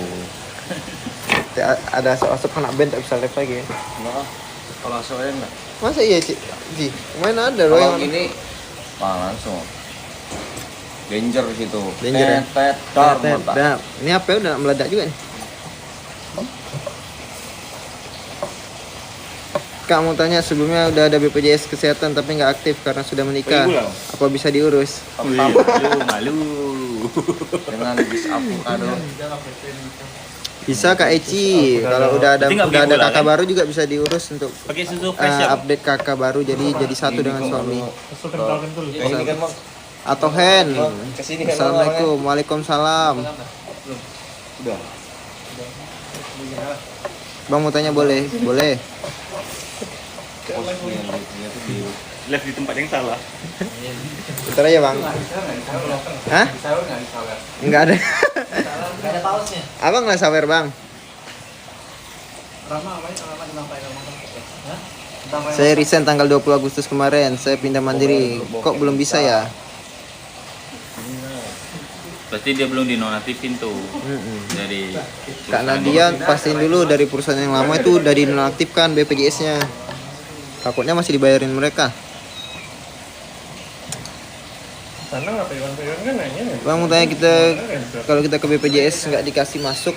ada asap kena band tak bisa live lagi. Enggak ah. Kalau asalnya enggak. Masa iya Ci? Ji, main ada loh Kalau yang ini langsung. Danger di situ. Danger ya? Tet, dar, Tet, mata. tet. Ini HP udah meledak juga nih. Kak mau tanya, sebelumnya udah ada BPJS kesehatan tapi nggak aktif karena sudah menikah. Apa bisa diurus? Malu. Dengan bis avocado. Bisa Kak Eci. Kalau udah ada Berarti nggak kakak beli gula, kan? baru juga bisa diurus untuk Pakai susu fresh ya? update kakak baru jadi satu dengan suami. Yang ini kan Bang. Atau Hen. Kesini kan Assalamualaikum. Waalaikumsalam. Udah. Bang mau tanya boleh? Boleh. Live di tempat yang salah. Bentar aja Bang. Hah? Enggak ada. Gak ada pausnya. Abang nggak sawer Bang. Saya resign tanggal 20 Agustus kemarin. Saya pindah mandiri. Kok belum bisa ya? Berarti dia belum dinonaktifin tuh dari Kak Nadia pastiin dulu dari perusahaan yang lama itu udah dinonaktifkan BPJS-nya. Takutnya masih dibayarin mereka. Sana nggak pegang-pegang kan nanya nih. Bang mau tanya, kita kalau kita ke BPJS nggak dikasih masuk.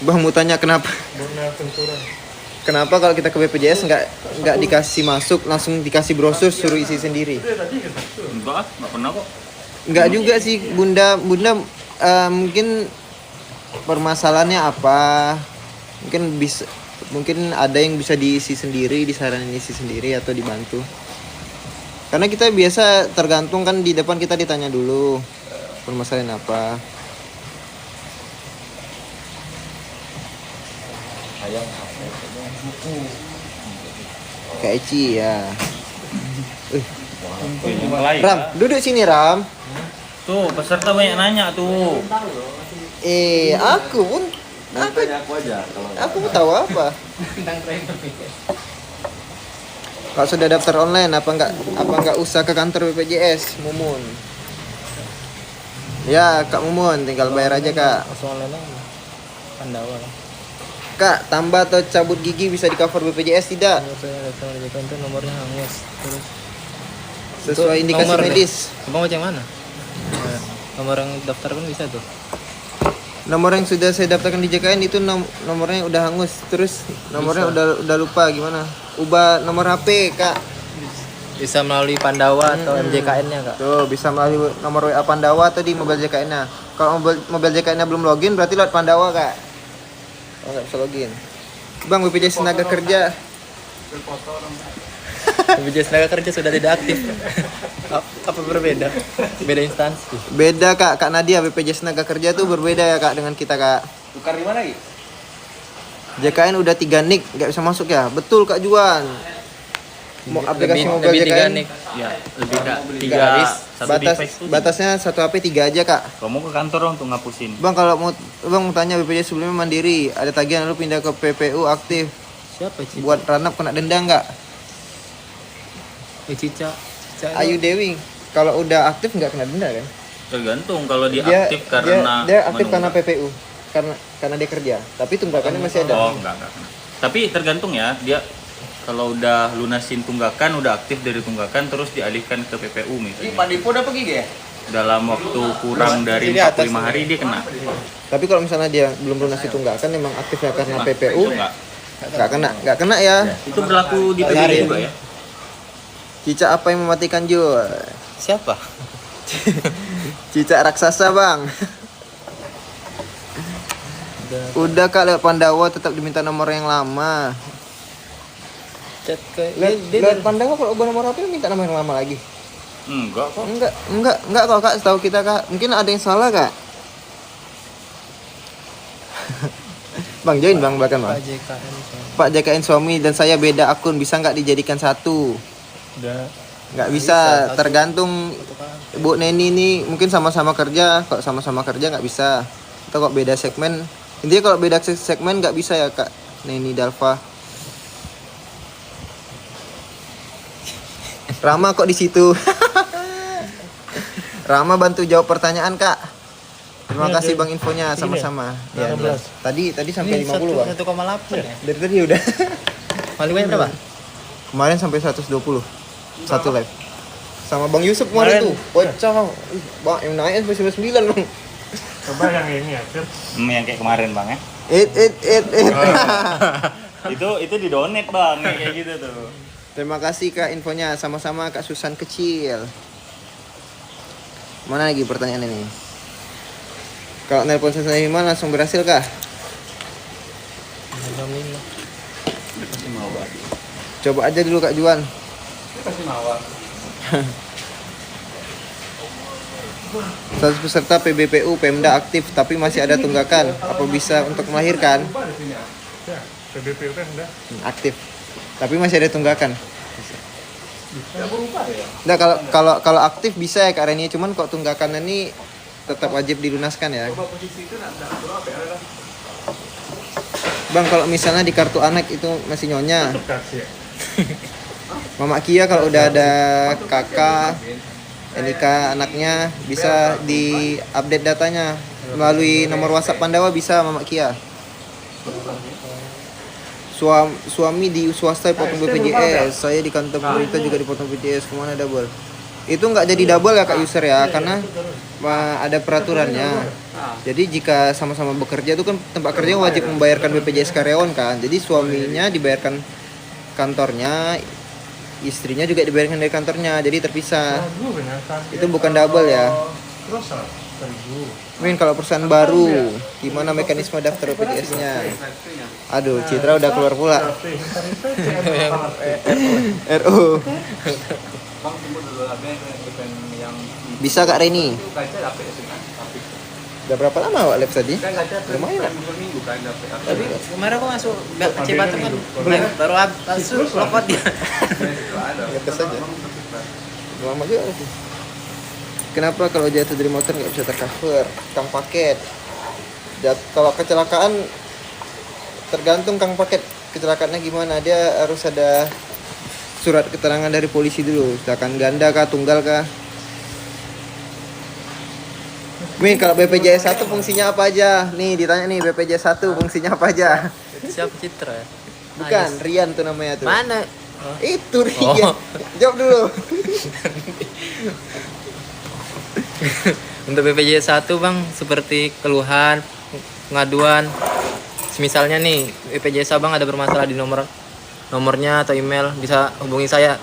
Bang mau tanya kenapa? Bona Ventura. Kenapa kalau kita ke BPJS nggak dikasih masuk, langsung dikasih brosur suruh isi sendiri? enggak pernah kok. Nggak juga sih Bunda mungkin permasalahannya apa? Mungkin ada yang bisa diisi sendiri, disaranin isi sendiri atau dibantu. Karena kita biasa tergantung kan, di depan kita ditanya dulu permasalahan apa. Ayang Kayak Eci ya. Yang lain. Ram, duduk sini Tuh, peserta banyak nanya tuh. Aku pun Tanya aku aja kalau Aku mau tahu apa? Tentang trainer BPJS. Kalau sudah daftar online apa nggak usah ke kantor BPJS, Mumun? Ya, Kak Mumun, tinggal bayar aja, Kak. Langsung online aja. Pandawa lah. Kak, tambah atau cabut gigi bisa di cover BPJS tidak? Kalau saya datang dari kantor nomornya hangus. Terus Sesuai Itu indikasi nomor deh. medis. Abang macam mana? Nah, nomor yang daftar kan bisa tuh. Nomor yang sudah saya daftarkan di JKN itu nomornya udah hangus, terus nomornya udah lupa gimana? Ubah nomor HP, Kak. Bisa melalui Pandawa atau MJKN-nya, Kak. Tuh, bisa melalui nomor WA Pandawa atau di mobile JKN-nya. Kalau mobile JKN-nya belum login berarti lewat Pandawa, Kak. Oh, nggak bisa login. Bang, BPJS Tenaga Kerja. BPJS Tenaga Kerja sudah tidak aktif. Apa berbeda? Beda instansi. Beda, Kak. Kak Nadia, BPJS Tenaga Kerja tuh berbeda ya, Kak, dengan kita, Kak. tukar di mana lagi? JKN udah 3 nik, nggak bisa masuk ya? Betul, Kak Juan. Mau aplikasi mobile lebih JKN 3 nik. Ya, lebih Kak. nggak 3 habis. satu Batas device tuh. batasnya satu HP 3 aja, Kak. Kalau mau ke kantor untuk ngapusin. Bang, kalau mau tanya BPJS sebelumnya mandiri, ada tagihan lalu pindah ke PPU aktif. Siapa Cica? Buat ranap kena denda nggak? Cica. Cica itu- Ayu Dewi, kalau udah aktif nggak kena denda kan? Tergantung kalau dia aktif karena dia aktif karena menunggak. PPU, karena dia kerja. Tapi tunggakannya masih ada. Oh, enggak. Tapi tergantung ya, dia kalau udah lunasin tunggakan, udah aktif dari tunggakan terus dialihkan ke PPU misalnya. Pak Dipo udah pergi ya? Dalam waktu kurang dari Di atas 45 hari dia kena. Tapi kalau misalnya dia belum lunasi tunggakan, memang aktifnya karena Nah, PPU, itu nggak kena ya. Itu berlaku di PPU Tagihan. juga ya. Cicak apa yang mematikan Jul? Siapa? Cicak raksasa, Bang. Udah, Kak, lewat Pandawa tetap diminta nomor yang lama. Chat ke Lewat Pandawa kalau ubah nomor HP minta nomor yang lama lagi. Enggak kok. Enggak kok, Kak, setahu kita, Kak. Mungkin ada yang salah, Kak. Bang, join Bang, bahkan Bang. Pak JKN. Pak JKN suami dan saya beda akun, bisa nggak dijadikan satu? Udah. Nggak bisa, tergantung Bu Neni ini mungkin sama-sama kerja. Kalau sama-sama kerja nggak bisa. Atau kok beda segmen. Intinya kalau beda segmen nggak bisa ya, Kak Neni Dalva. Rama kok di situ? Rama bantu jawab pertanyaan, Kak. Terima Ini kasih ada- Bang infonya ini sama-sama. Ya, 18. tadi sampai 50, Bang. 1,8 ya? Dari tadi udah. Paling banyak berapa? Kemarin sampai 120 satu live. Sama Bang Yusuf kemarin tuh. Pecah. Bang, yang naik sampai 99, Bang. Coba yang ini ya, Fit. Yang kayak kemarin Bang ya. It. Itu di donate Bang, yang kayak gitu tuh. Terima kasih, Kak, infonya. Sama-sama, Kak Susan kecil. Mana lagi pertanyaan ini? Kalau nelpon Susan Iman langsung berhasil, Kah? Alhamdulillah. Pasti mau Pak. Coba aja dulu, Kak Juan. Pasti mau. Status peserta PBPU Pemda aktif tapi masih ada tunggakan. Apa bisa untuk melahirkan? Ya, PBPU kan udah. Aktif. Tapi masih ada tunggakan. Nah, kalau aktif bisa ya, Kak Reni, cuman kok tunggakan ini tetap wajib dilunaskan ya. Bang, kalau misalnya di kartu anak itu masih nyonya. Kasih ya. Mama Kia kalau udah ada kakak NIK anaknya bisa di-update datanya melalui nomor WhatsApp Pandawa bisa, Mama Kia. Suami di swasta dipotong BPJS, saya di kantor pemerintah juga dipotong BPJS, kemana double? Itu nggak jadi double ya, Kak user ya, karena ada peraturannya. Jadi jika sama-sama bekerja itu kan tempat kerja wajib membayarkan BPJS karyawan kan. Jadi suaminya dibayarkan kantornya, istrinya juga dibayarkan dari kantornya, jadi terpisah. Itu bukan double ya. Terus 1.000. Mungkin kalau perusahaan baru, gimana mekanisme daftar BPJS-nya? Aduh, Citra udah keluar pula. RU. Bang tunggu dulu yang Bisa, Kak Reni. kaca dapat sih kan. Tapi Udah berapa lama Wak Lab tadi? kan kaca Lumayan. minggu kan dapat. Tapi kemarin aku masuk Cibatu kan baru masuk lokot dia. Ngetes aja. Lama juga sih. Kenapa kalau jatuh dari motor nggak bisa tercover? Tang paket. Kalau kecelakaan tergantung kang paket kecelakaannya gimana. Dia harus ada surat keterangan dari polisi dulu, kecelakaan ganda kah, tunggal kah. Min, kalau BPJS 1 fungsinya apa aja? Nih ditanya nih, BPJS 1 fungsinya apa aja? Siapa Citra ya? Bukan, Rian tuh namanya tuh. Mana? Itu Rian. Jawab dulu. Untuk BPJS 1 bang, seperti keluhan, pengaduan. Misalnya nih, BPJS abang ada bermasalah di nomornya atau email, bisa hubungi saya.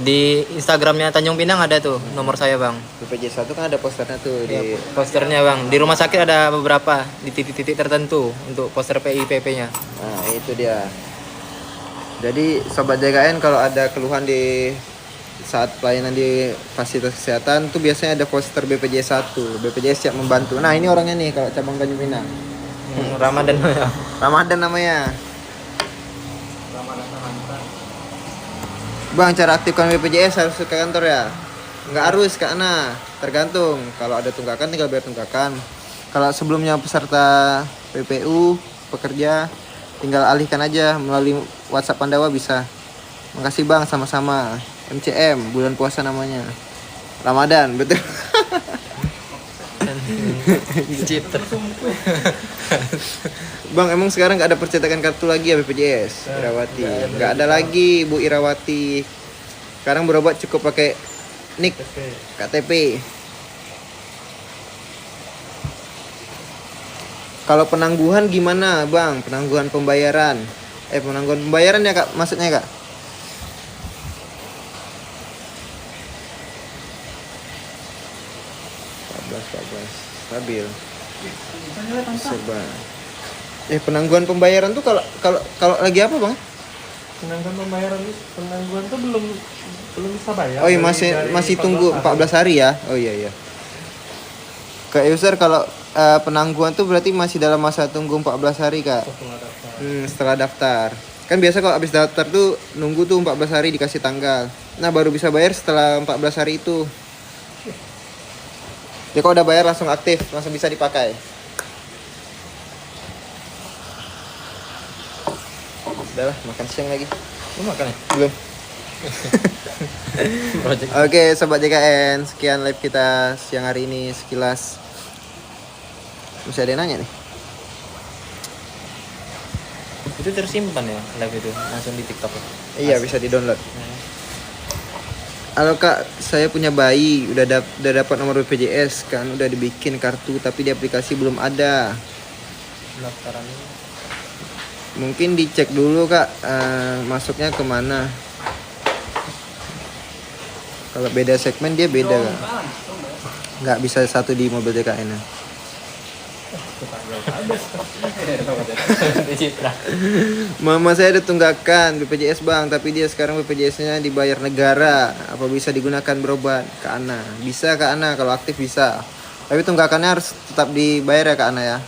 Di Instagramnya Tanjung Pinang ada tuh nomor saya bang. BPJS 1 kan ada posternya tuh di Posternya bang. Di rumah sakit ada beberapa di titik-titik tertentu untuk poster PIPP-nya. Nah, itu dia. Jadi sobat JKN kalau ada keluhan di saat pelayanan di fasilitas kesehatan tuh biasanya ada poster BPJS 1. BPJS siap membantu. Nah, ini orangnya nih kalau cabang Tanjung Pinang. Ramadan. Ramadan namanya. Bang, cara aktifkan BPJS harus ke kantor ya? Nggak harus, karena tergantung. Kalau ada tunggakan tinggal bayar tunggakan. Kalau sebelumnya peserta PPU, pekerja, tinggal alihkan aja melalui WhatsApp Pandawa bisa. Makasih bang, sama-sama. MCM, bulan puasa namanya. Ramadan, betul. Citra. Bang, emang sekarang nggak ada percetakan kartu lagi ya BPJS Irawati? Nggak ada lagi Bu Irawati. Sekarang berobat cukup pakai NIK KTP. Kalau penangguhan gimana bang? Penangguhan pembayaran? Penangguhan pembayaran ya kak? Maksudnya kak? Stabil. Serba. Penangguhan pembayaran tuh kalau lagi apa bang? Penangguhan penangguhan tuh belum bisa bayar. Oh iya, dari masih 14 tunggu hari. 14 hari ya. Oh iya. Kak user kalau penangguhan tuh berarti masih dalam masa tunggu 14 hari kak. Setelah daftar. Setelah daftar. Kan biasa kalau habis daftar tuh nunggu tuh 14 hari dikasih tanggal. Nah, baru bisa bayar setelah 14 hari itu. Ya kalau udah bayar langsung aktif, langsung bisa dipakai. Udah lah, makan siang lagi. Lu makan ya? Belum. Project. Oke, sobat JKN, sekian live kita siang hari ini sekilas. Masih ada yang nanya nih. Itu tersimpan ya live itu langsung di TikTok ya? Iya, bisa di-download. Halo kak, saya punya bayi, udah dapat nomor BPJS kan, udah dibikin kartu tapi di aplikasi belum ada. Pendaftaran ini. Mungkin dicek dulu kak, masuknya kemana. Kalau beda segmen dia beda kak. Nggak bisa satu di mobil JKN -nya. Citra. Mama saya ada tunggakan BPJS bang, tapi dia sekarang BPJS-nya dibayar negara. Apa bisa digunakan berobat? Kak Ana, bisa Kak Ana, kalau aktif bisa. Tapi tunggakannya harus tetap dibayar ya Kak Ana ya.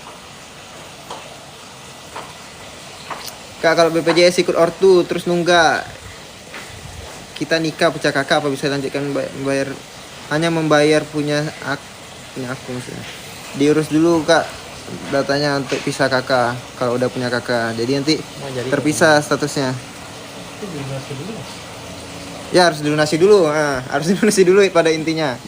Kak, kalau BPJS ikut ortu terus nunggak, kita nikah pecah kakak, apa bisa lanjutkan membayar? Hanya membayar punya aku maksudnya. Diurus dulu kak datanya untuk pisah kakak kalau udah punya kakak, jadi nanti terpisah statusnya. Ya harus dilunasi dulu, harus dilunasi dulu pada intinya.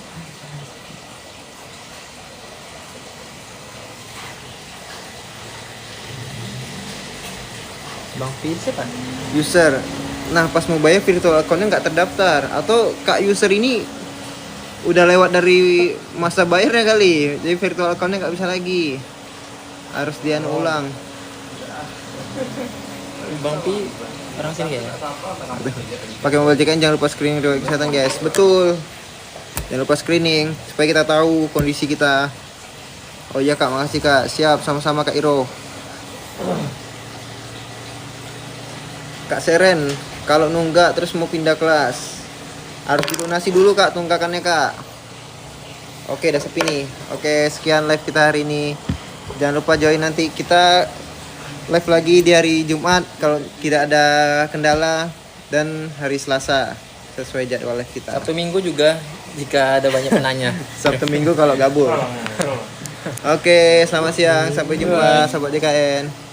Bang Fir siapa? User, nah pas mau bayar virtual account-nya nggak terdaftar, atau kak user ini udah lewat dari masa bayarnya kali, jadi virtual account-nya nggak bisa lagi, harus dianu ulang. Bang Pi orang sini kayaknya. Pakai mobil JKN jangan lupa screening riwayat kesehatan guys. Betul, jangan lupa screening supaya kita tahu kondisi kita. Oh iya kak, makasih kak. Siap, sama-sama kak Iro. Kak Seren, kalau nunggak terus mau pindah kelas harus dilunasi dulu kak tunggakannya kak. Oke, udah sepi nih. Oke, sekian live kita hari ini. Jangan lupa join nanti kita live lagi di hari Jumat kalau tidak ada kendala, dan hari Selasa sesuai jadwal live kita. Sabtu Minggu juga jika ada banyak penanya. Sabtu Minggu kalau gabung. Oke, selamat siang, sampai jumpa sahabat JKN.